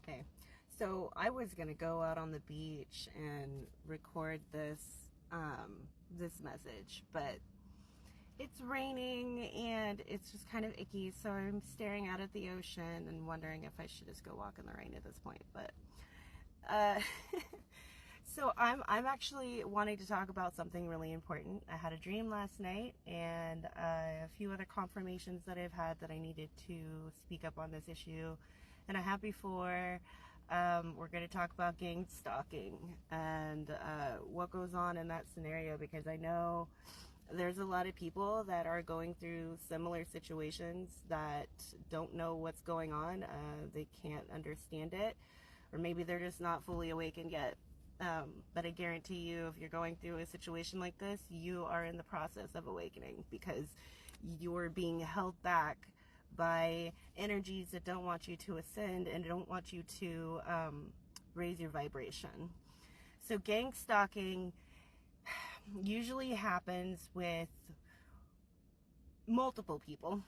Okay, so I was gonna go out on the beach and record this message, but it's raining and it's just kind of icky, so I'm staring out at the ocean and wondering if I should just go walk in the rain at this point. But uh, so I'm actually wanting to talk about something really important. I had a dream last night, and a few other confirmations that I've had that I needed to speak up on this issue, and I have before. We're going to talk about gang stalking and what goes on in that scenario, because I know there's a lot of people that are going through similar situations that don't know what's going on. They can't understand it, or maybe they're just not fully awakened yet. But I guarantee you, if you're going through a situation like this, you are in the process of awakening, because you're being held back by energies that don't want you to ascend and don't want you to raise your vibration. So gang stalking usually happens with multiple people,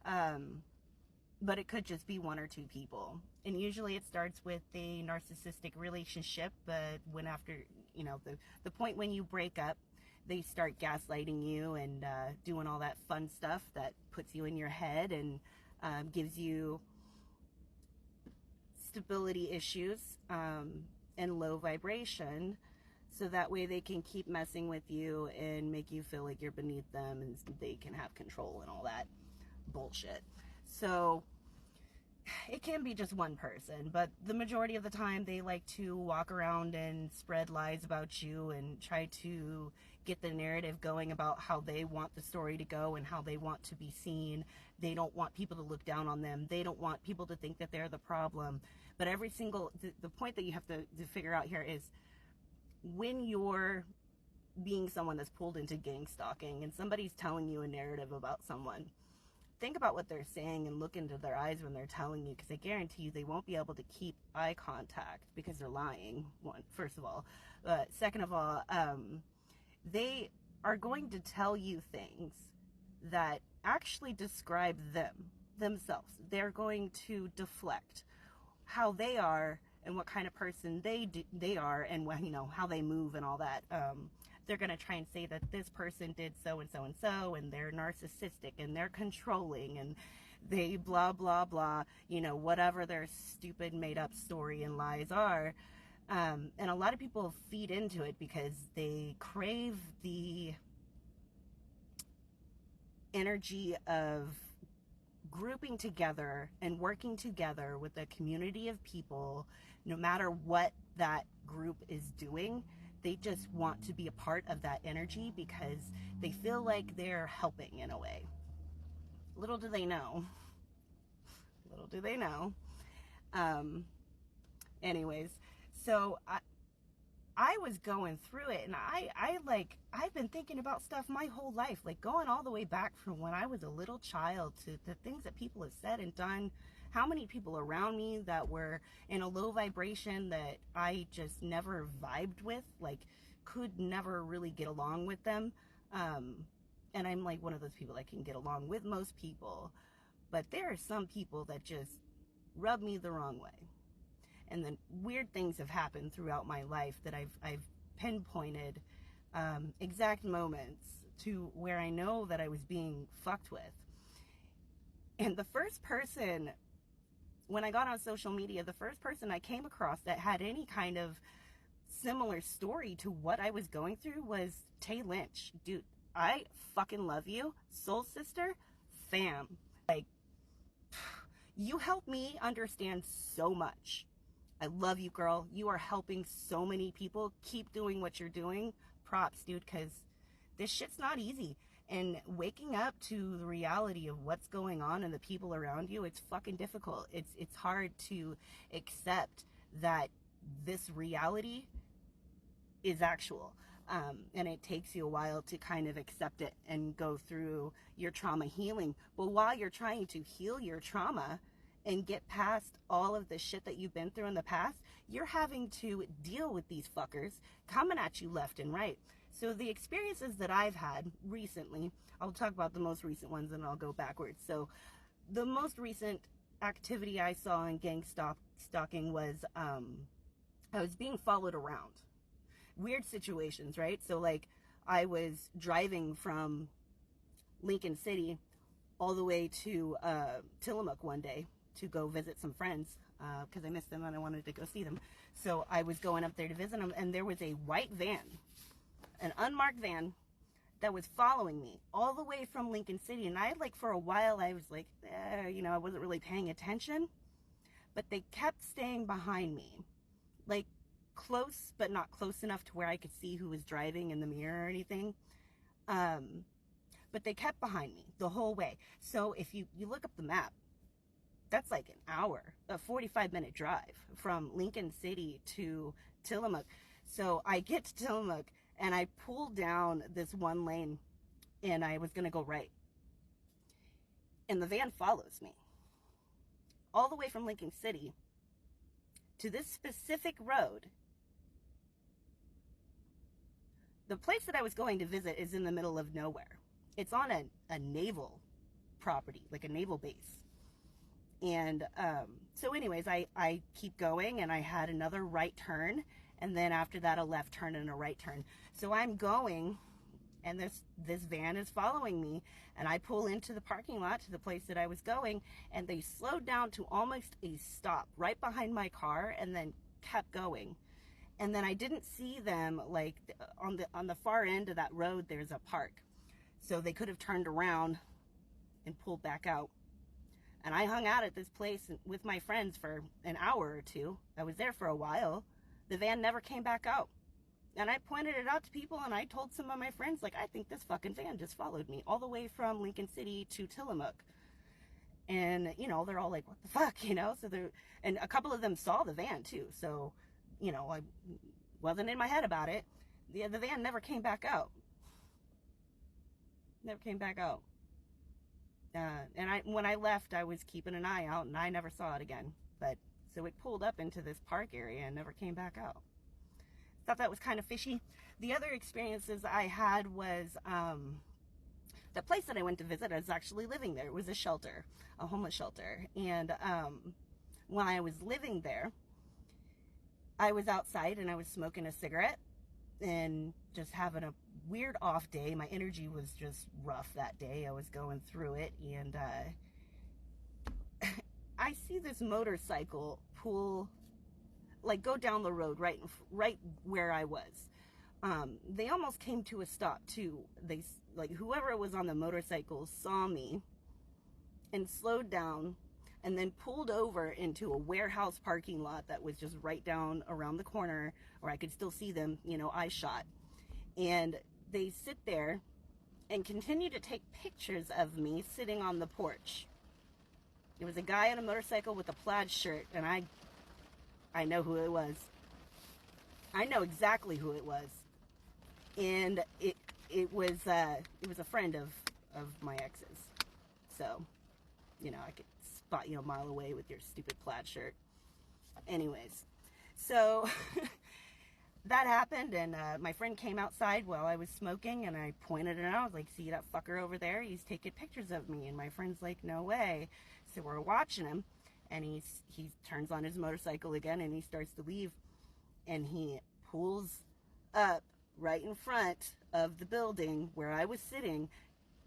but it could just be one or two people. And usually it starts with a narcissistic relationship, but when after, the point when you break up, they start gaslighting you and doing all that fun stuff that puts you in your head and gives you stability issues and low vibration, so that way they can keep messing with you and make you feel like you're beneath them and they can have control and all that bullshit. So it can be just one person, but the majority of the time they like to walk around and spread lies about you and try to get the narrative going about how they want the story to go and how they want to be seen. They don't want people to look down on them. They don't want people to think that they're the problem. But the point that you have to figure out here is, when you're being someone that's pulled into gang stalking and somebody's telling you a narrative about someone, think about what they're saying and look into their eyes when they're telling you, because I guarantee you they won't be able to keep eye contact because they're lying, first of all. Second of all, they are going to tell you things that actually describe themselves. They're going to deflect how they are and what kind of person they are, and how they move and all that. They're going to try and say that this person did so and so and so, and they're narcissistic and they're controlling and they blah blah blah, whatever their stupid made up story and lies are. And a lot of people feed into it because they crave the energy of grouping together and working together with a community of people. No matter what that group is doing, they just want to be a part of that energy because they feel like they're helping in a way. Little do they know. Little do they know. Anyways, so I was going through it, and I've been thinking about stuff my whole life, like going all the way back from when I was a little child to the things that people have said and done. How many people around me that were in a low vibration that I just never vibed with, like could never really get along with them. And I'm like one of those people that can get along with most people, but there are some people that just rub me the wrong way. And then weird things have happened throughout my life that I've pinpointed exact moments to where I know that I was being fucked with. And the first person, when I got on social media, the first person I came across that had any kind of similar story to what I was going through was Tay Lynch. Dude, I fucking love you. Soul sister, fam. Like, you helped me understand so much. I love you, girl. You are helping so many people. Keep doing what you're doing. Props, dude, because this shit's not easy. And waking up to the reality of what's going on and the people around you, it's fucking difficult. It's hard to accept that this reality is actual. And it takes you a while to kind of accept it and go through your trauma healing. But while you're trying to heal your trauma and get past all of the shit that you've been through in the past, you're having to deal with these fuckers coming at you left and right. So the experiences that I've had recently, I'll talk about the most recent ones and I'll go backwards. So the most recent activity I saw in stalking was I was being followed around. Weird situations, right? So like I was driving from Lincoln City all the way to Tillamook one day to go visit some friends because I missed them and I wanted to go see them. So I was going up there to visit them, and there was a white van, an unmarked van, that was following me all the way from Lincoln City. And I, like, for a while, I was like, you know, I wasn't really paying attention, but they kept staying behind me, like close, but not close enough to where I could see who was driving in the mirror or anything. But they kept behind me the whole way. So if you look up the map, that's like an hour, a 45-minute drive from Lincoln City to Tillamook. So I get to Tillamook and I pull down this one lane and I was going to go right. And the van follows me all the way from Lincoln City to this specific road. The place that I was going to visit is in the middle of nowhere. It's on a naval property, like a naval base. And so anyways, I keep going, and I had another right turn, and then after that a left turn and a right turn. So I'm going, and this van is following me, and I pull into the parking lot to the place that I was going, and they slowed down to almost a stop right behind my car and then kept going. And then I didn't see them, like, on the far end of that road there's a park. So they could have turned around and pulled back out. And I hung out at this place with my friends for an hour or two. I was there for a while. The van never came back out. And I pointed it out to people, and I told some of my friends, like, I think this fucking van just followed me all the way from Lincoln City to Tillamook. And, you know, they're all like, what the fuck, you know? And a couple of them saw the van too. So, you know, I wasn't in my head about it. The van never came back out. Never came back out. And when I left, I was keeping an eye out, and I never saw it again. But so it pulled up into this park area and never came back out. Thought that was kind of fishy. The other experiences I had was the place that I went to visit. I was actually living there. It was a shelter, a homeless shelter. And when I was living there, I was outside and I was smoking a cigarette and just having a weird off day. My energy was just rough that day. I was going through it, and I see this motorcycle go down the road right where I was. They almost came to a stop too. Whoever was on the motorcycle saw me and slowed down, and then pulled over into a warehouse parking lot that was just right down around the corner where I could still see them, you know, eye shot. And they sit there and continue to take pictures of me sitting on the porch. There was a guy on a motorcycle with a plaid shirt, and I know who it was. I know exactly who it was. And it was a friend of my ex's. So, you know, I could spot you a mile away with your stupid plaid shirt. Anyways, so that happened, and my friend came outside while I was smoking, and I pointed it out. I was like, see that fucker over there? He's taking pictures of me. And my friend's like, no way. So we're watching him, and he turns on his motorcycle again, and he starts to leave, and he pulls up right in front of the building where I was sitting,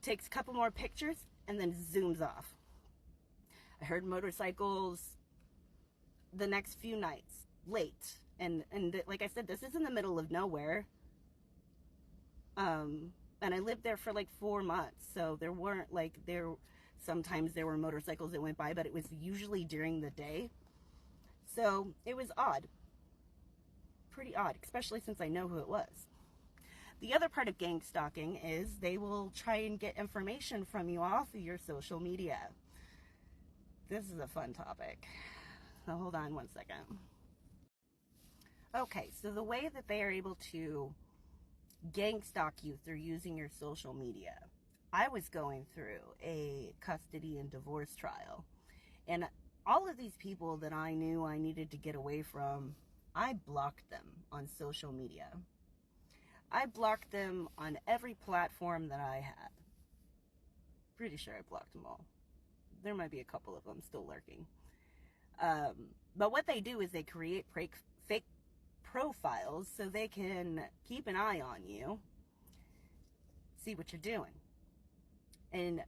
takes a couple more pictures, and then zooms off. I heard motorcycles the next few nights, late. And like I said, this is in the middle of nowhere. And I lived there for like 4 months. So there weren't sometimes there were motorcycles that went by, but it was usually during the day. So it was odd. Pretty odd, especially since I know who it was. The other part of gang stalking is they will try and get information from you off of your social media. This is a fun topic. So hold on one second. Okay, so the way that they are able to gang stalk you through using your social media. I was going through a custody and divorce trial, and all of these people that I knew I needed to get away from, I blocked them on social media. I blocked them on every platform that I had. Pretty sure I blocked them all. There might be a couple of them still lurking. But what they do is they create fake profiles so they can keep an eye on you, see what you're doing. And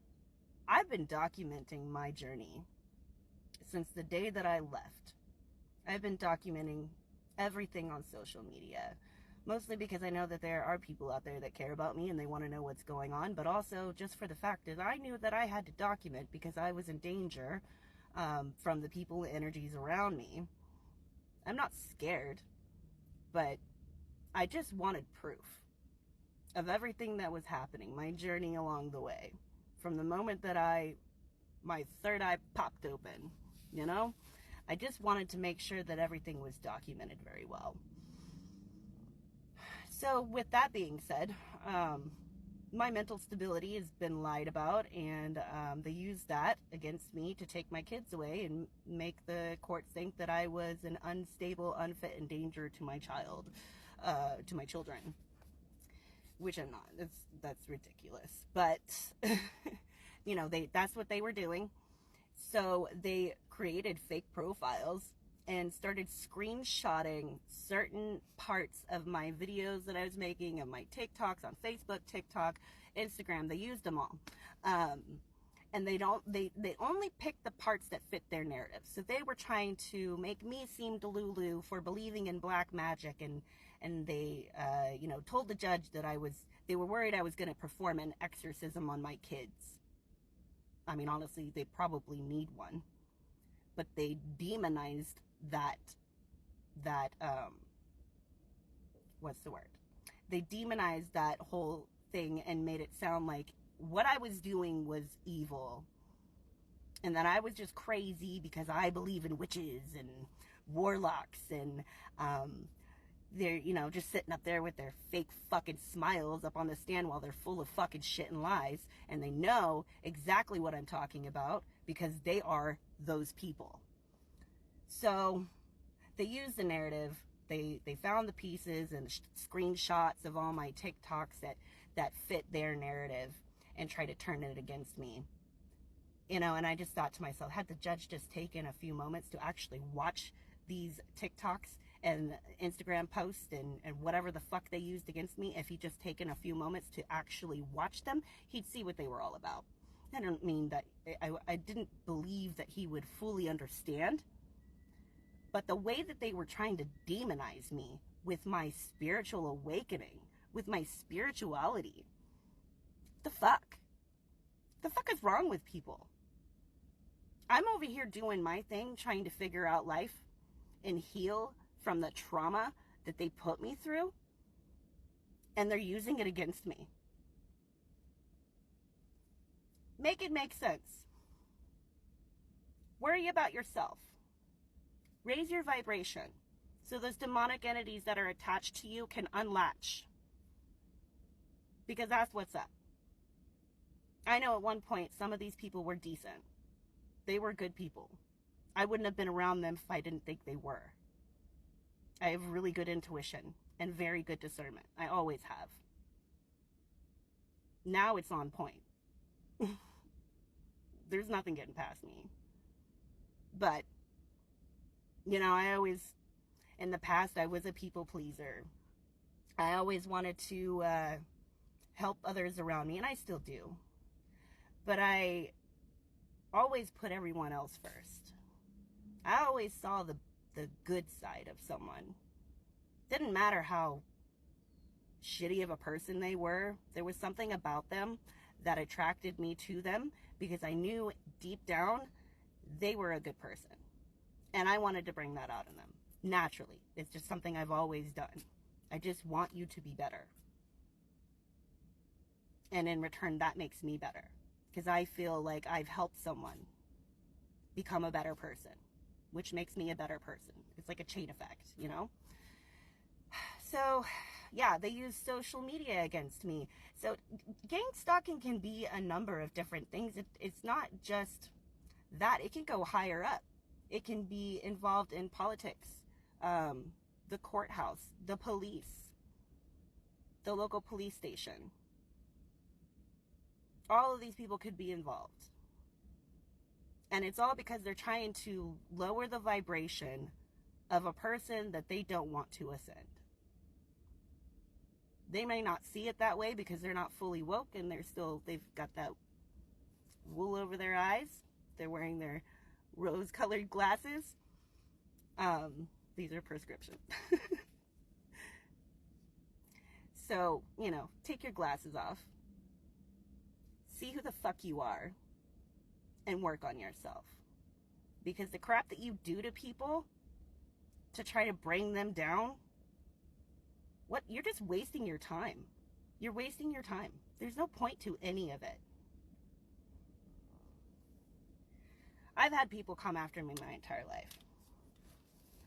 I've been documenting my journey since the day that I left. I've been documenting everything on social media, mostly because I know that there are people out there that care about me and they want to know what's going on, but also just for the fact that I knew that I had to document because I was in danger from the people and energies around me. I'm not scared, but I just wanted proof of everything that was happening, my journey along the way, from the moment that my third eye popped open, you know? I just wanted to make sure that everything was documented very well. So with that being said, my mental stability has been lied about, and they used that against me to take my kids away and make the courts think that I was an unstable, unfit, and danger to my to my children, which I'm not. That's ridiculous. But you know, that's what they were doing. So they created fake profiles and started screenshotting certain parts of my videos that I was making, of my TikToks on Facebook, TikTok, Instagram. They used them all. And they only picked the parts that fit their narrative. So they were trying to make me seem delulu for believing in black magic, and they told the judge that they were worried I was going to perform an exorcism on my kids. I mean, honestly, they probably need one. But they demonized that what's the word? They demonized that whole thing and made it sound like what I was doing was evil. And that I was just crazy because I believe in witches and warlocks, and they're, just sitting up there with their fake fucking smiles up on the stand while they're full of fucking shit and lies, and they know exactly what I'm talking about because they are those people. So they used the narrative. They found the pieces and screenshots of all my TikToks that fit their narrative and tried to turn it against me. And I just thought to myself, had the judge just taken a few moments to actually watch these TikToks and Instagram posts and whatever the fuck they used against me, if he'd just taken a few moments to actually watch them, he'd see what they were all about. I don't mean that I didn't believe that he would fully understand, but the way that they were trying to demonize me with my spiritual awakening, with my spirituality, the fuck is wrong with people? I'm over here doing my thing, trying to figure out life and heal from the trauma that they put me through, and they're using it against me. Make it make sense. Worry about yourself. Raise your vibration so those demonic entities that are attached to you can unlatch. Because that's what's up. I know at one point some of these people were decent. They were good people. I wouldn't have been around them if I didn't think they were. I have really good intuition and very good discernment. I always have. Now it's on point. There's nothing getting past me. But, in the past, I was a people pleaser. I always wanted to help others around me, and I still do. But I always put everyone else first. I always saw the good side of someone. Didn't matter how shitty of a person they were. There was something about them that attracted me to them because I knew deep down they were a good person. And I wanted to bring that out in them. Naturally. It's just something I've always done. I just want you to be better. And in return, that makes me better. Because I feel like I've helped someone become a better person, which makes me a better person. It's like a chain effect, So, yeah, they use social media against me. So, gang stalking can be a number of different things. It's not just that. It can go higher up. It can be involved in politics, the courthouse, the police, the local police station. All of these people could be involved. And it's all because they're trying to lower the vibration of a person that they don't want to ascend. They may not see it that way because they're not fully woke and they've got that wool over their eyes. They're wearing their rose-colored glasses. These are prescription. So, take your glasses off. See who the fuck you are and work on yourself. Because the crap that you do to people to try to bring them down, you're just wasting your time. You're wasting your time. There's no point to any of it. I've had people come after me my entire life.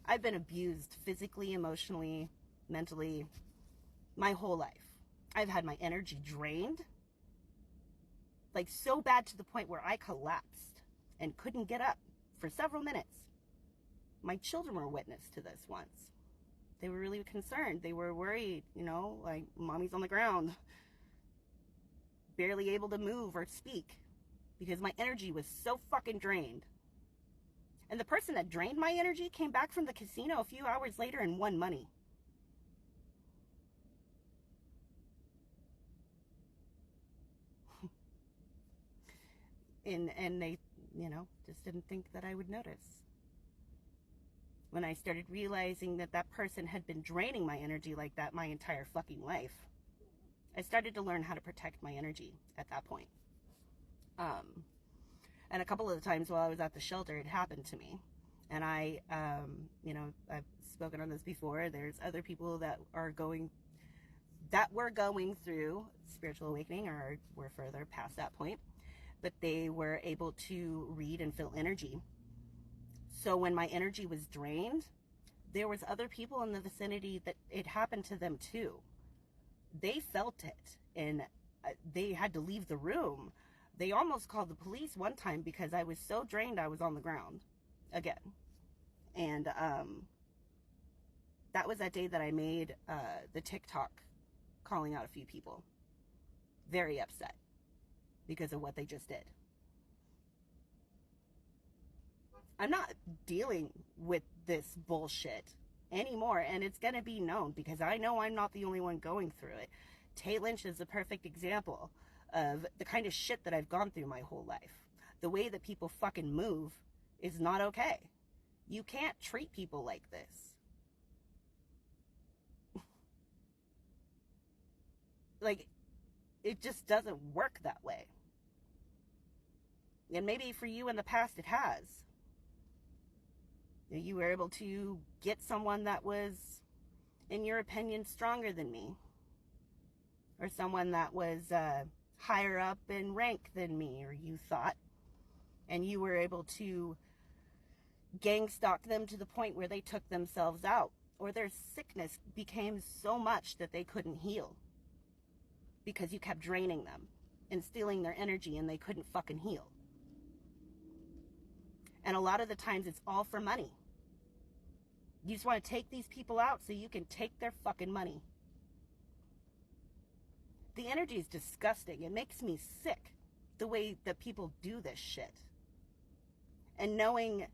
I've been abused physically, emotionally, mentally, my whole life. I've had my energy drained, like so bad to the point where I collapsed and couldn't get up for several minutes. My children were witness to this once. They were really concerned. They were worried, like mommy's on the ground, barely able to move or speak because my energy was so fucking drained. And the person that drained my energy came back from the casino a few hours later and won money. And they, just didn't think that I would notice. When I started realizing that that person had been draining my energy like that my entire fucking life, I started to learn how to protect my energy at that point. And a couple of the times while I was at the shelter, it happened to me. And I've spoken on this before. There's other people that were going through spiritual awakening or were further past that point, but they were able to read and feel energy. So when my energy was drained, there was other people in the vicinity that it happened to them too. They felt it and they had to leave the room. They almost called the police one time because I was so drained I was on the ground again. And that was that day that I made the TikTok calling out a few people. Very upset because of what they just did. I'm not dealing with this bullshit anymore, and it's going to be known because I know I'm not the only one going through it. Tay Lynch is a perfect example of the kind of shit that I've gone through my whole life. The way that people fucking move is not okay. You can't treat people like this. Like, it just doesn't work that way. And maybe for you in the past it has. You were able to get someone that was, in your opinion, stronger than me. Or someone that was higher up in rank than me, or you thought. And you were able to gang stalk them to the point where they took themselves out. Or their sickness became so much that they couldn't heal. Because you kept draining them and stealing their energy and they couldn't fucking heal. And a lot of the times it's all for money. You just want to take these people out so you can take their fucking money. The energy is disgusting. It makes me sick the way that people do this shit. And knowing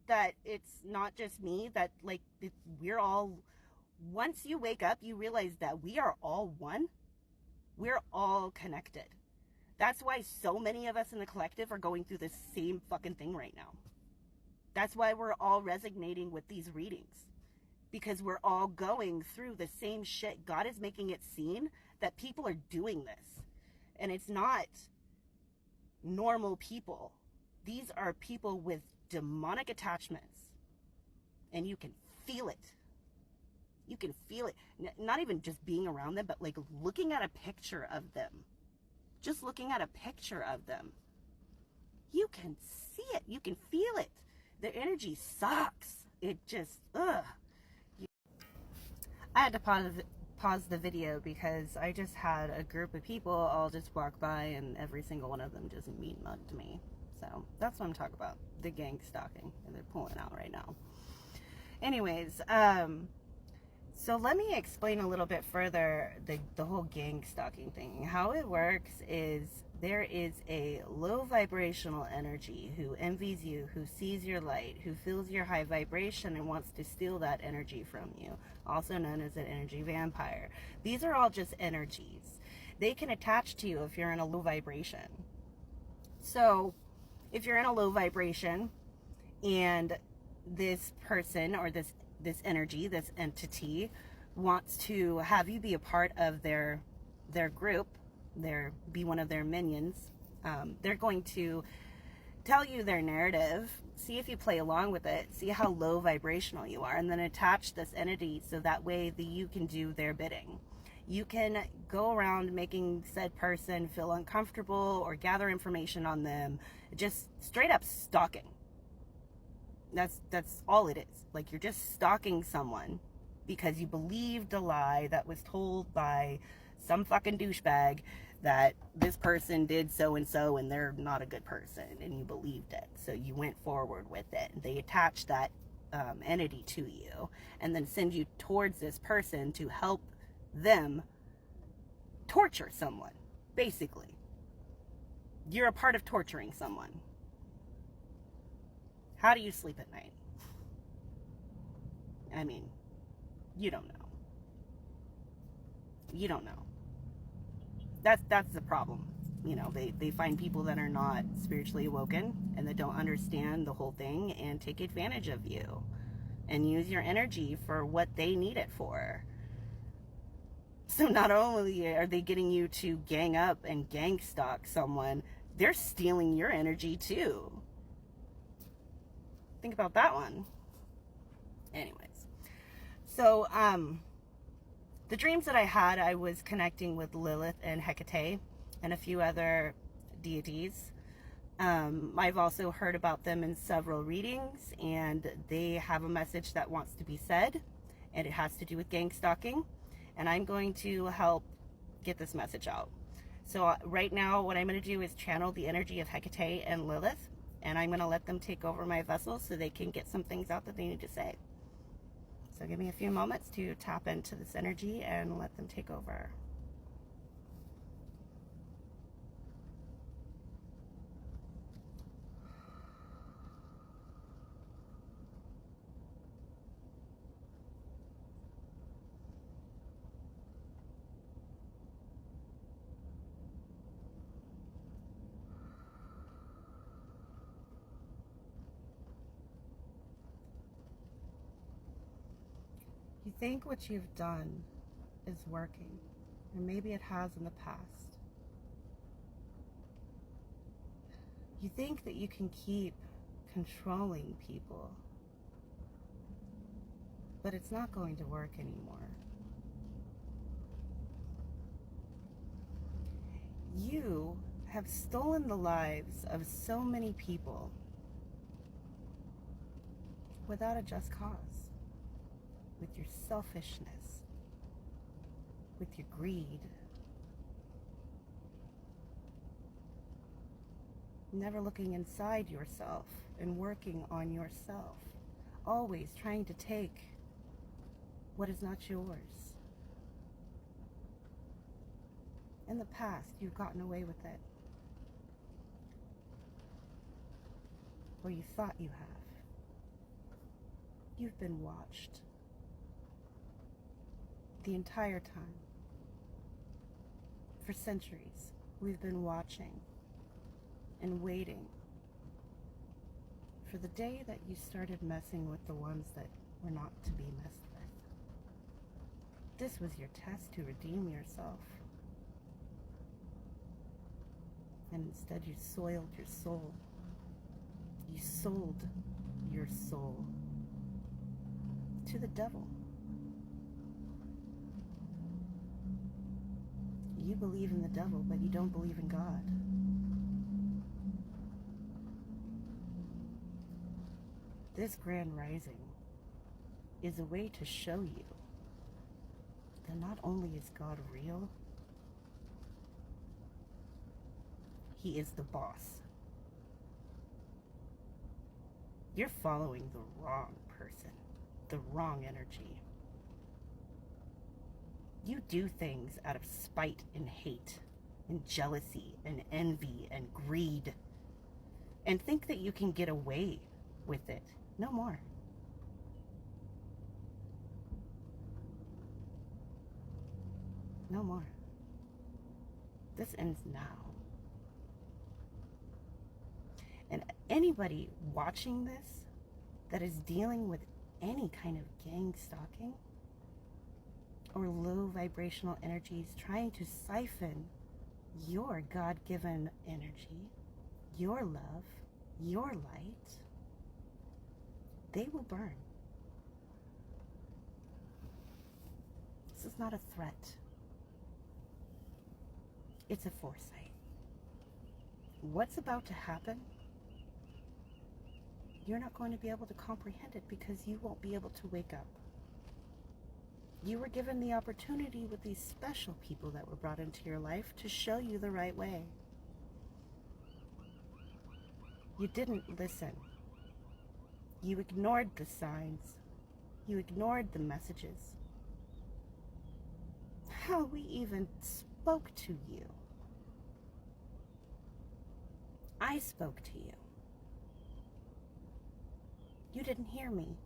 that it's not just me, that like we're all, once you wake up, you realize that we are all one. We're all connected. That's why so many of us in the collective are going through the same fucking thing right now. That's why we're all resonating with these readings. Because we're all going through the same shit. God is making it seen that people are doing this. And it's not normal people. These are people with demonic attachments. And you can feel it. You can feel it. Not even just being around them, but like looking at a picture of them. Just looking at a picture of them. You can see it. You can feel it. Their energy sucks. It just, ugh. I had to pause the video because I just had a group of people all just walk by and every single one of them just mean mugged me. So that's what I'm talking about. The gang stalking. And they're pulling out right now. Anyways, so let me explain a little bit further the whole gang stalking thing. How it works is There is a low vibrational energy who envies you, who sees your light, who feels your high vibration and wants to steal that energy from you, also known as an energy vampire. These are all just energies. They can attach to you if you're in a low vibration. So if you're in a low vibration and this person or this energy, this entity wants to have you be a part of their group, be one of their minions, they're going to tell you their narrative, see if you play along with it, see how low vibrational you are, and then attach this entity so that way that you can do their bidding. You can go around making said person feel uncomfortable or gather information on them, just straight up stalking. That's all it is. Like, you're just stalking someone because you believed a lie that was told by some fucking douchebag that this person did so and so and they're not a good person, and you believed it, so you went forward with it. They attach that entity to you and then send you towards this person to help them torture someone. Basically, you're a part of torturing someone. How do you sleep at night? I mean, you don't know. You don't know. That's the problem. You know, they find people that are not spiritually awoken and that don't understand the whole thing and take advantage of you and use your energy for what they need it for. So not only are they getting you to gang up and gang stalk someone, they're stealing your energy too. Think about that one. Anyways, so the dreams that I had, I was connecting with Lilith and Hecate and a few other deities. I've also heard about them in several readings, and they have a message that wants to be said, and it has to do with gang stalking, and I'm going to help get this message out. So right now, what I'm going to do is channel the energy of Hecate and Lilith, and I'm going to let them take over my vessel so they can get some things out that they need to say. So give me a few moments to tap into this energy and let them take over. You think what you've done is working, or maybe it has in the past. You think that you can keep controlling people, but it's not going to work anymore. You have stolen the lives of so many people without a just cause, with your selfishness, with your greed, never looking inside yourself and working on yourself, always trying to take what is not yours. In the past, you've gotten away with it, or you thought you have. You've been watched the entire time. For centuries, we've been watching and waiting for the day that you started messing with the ones that were not to be messed with. This was your test to redeem yourself. And instead you soiled your soul. You sold your soul to the devil. You believe in the devil, but you don't believe in God. This grand rising is a way to show you that not only is God real, He is the boss. You're following the wrong person, the wrong energy. You do things out of spite and hate and jealousy and envy and greed and think that you can get away with it. No more. No more. This ends now. And anybody watching this that is dealing with any kind of gang stalking or low vibrational energies trying to siphon your God-given energy, your love, your light, they will burn. This is not a threat. It's a foresight. What's about to happen, you're not going to be able to comprehend it because you won't be able to wake up. You were given the opportunity with these special people that were brought into your life to show you the right way. You didn't listen. You ignored the signs. You ignored the messages. How we even spoke to you. I spoke to you. You didn't hear me.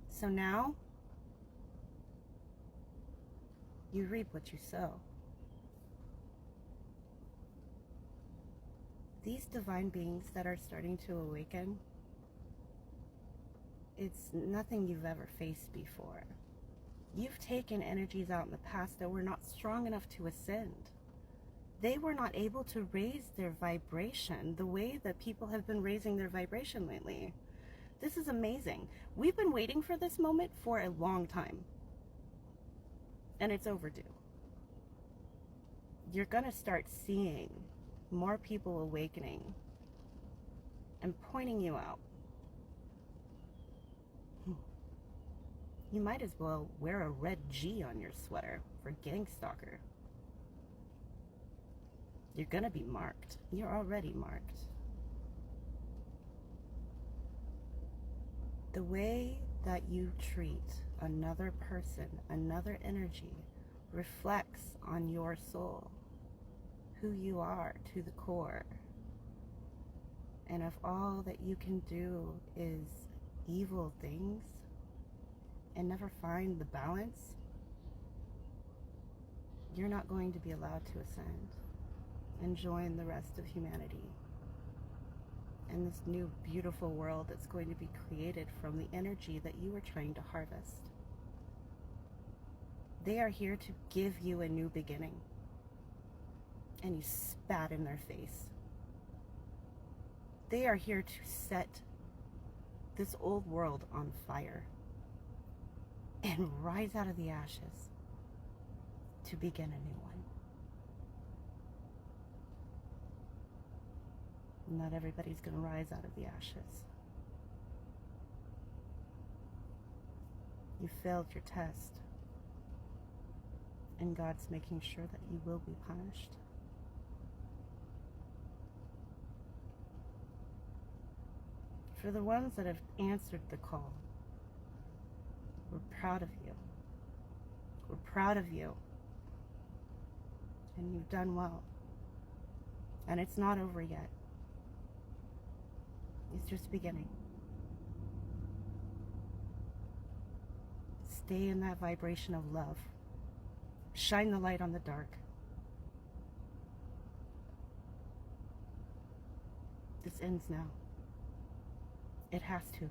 So now, you reap what you sow. These divine beings that are starting to awaken, it's nothing you've ever faced before. You've taken energies out in the past that were not strong enough to ascend. They were not able to raise their vibration the way that people have been raising their vibration lately. This is amazing. We've been waiting for this moment for a long time. And it's overdue. You're going to start seeing more people awakening and pointing you out. You might as well wear a red G on your sweater for gang stalker. You're gonna be marked. You're already marked. The way that you treat another person, another energy, reflects on your soul, who you are to the core. And if all that you can do is evil things and never find the balance, you're not going to be allowed to ascend and join the rest of humanity in this new beautiful world that's going to be created from the energy that you were trying to harvest. They are here to give you a new beginning, and you spat in their face. They are here to set this old world on fire and rise out of the ashes to begin a new one. Not everybody's going to rise out of the ashes. You failed your test, and God's making sure that you will be punished. For the ones that have answered the call, we're proud of you. We're proud of you. And you've done well. And it's not over yet. It's just beginning. Stay in that vibration of love. Shine the light on the dark. This ends now. It has to.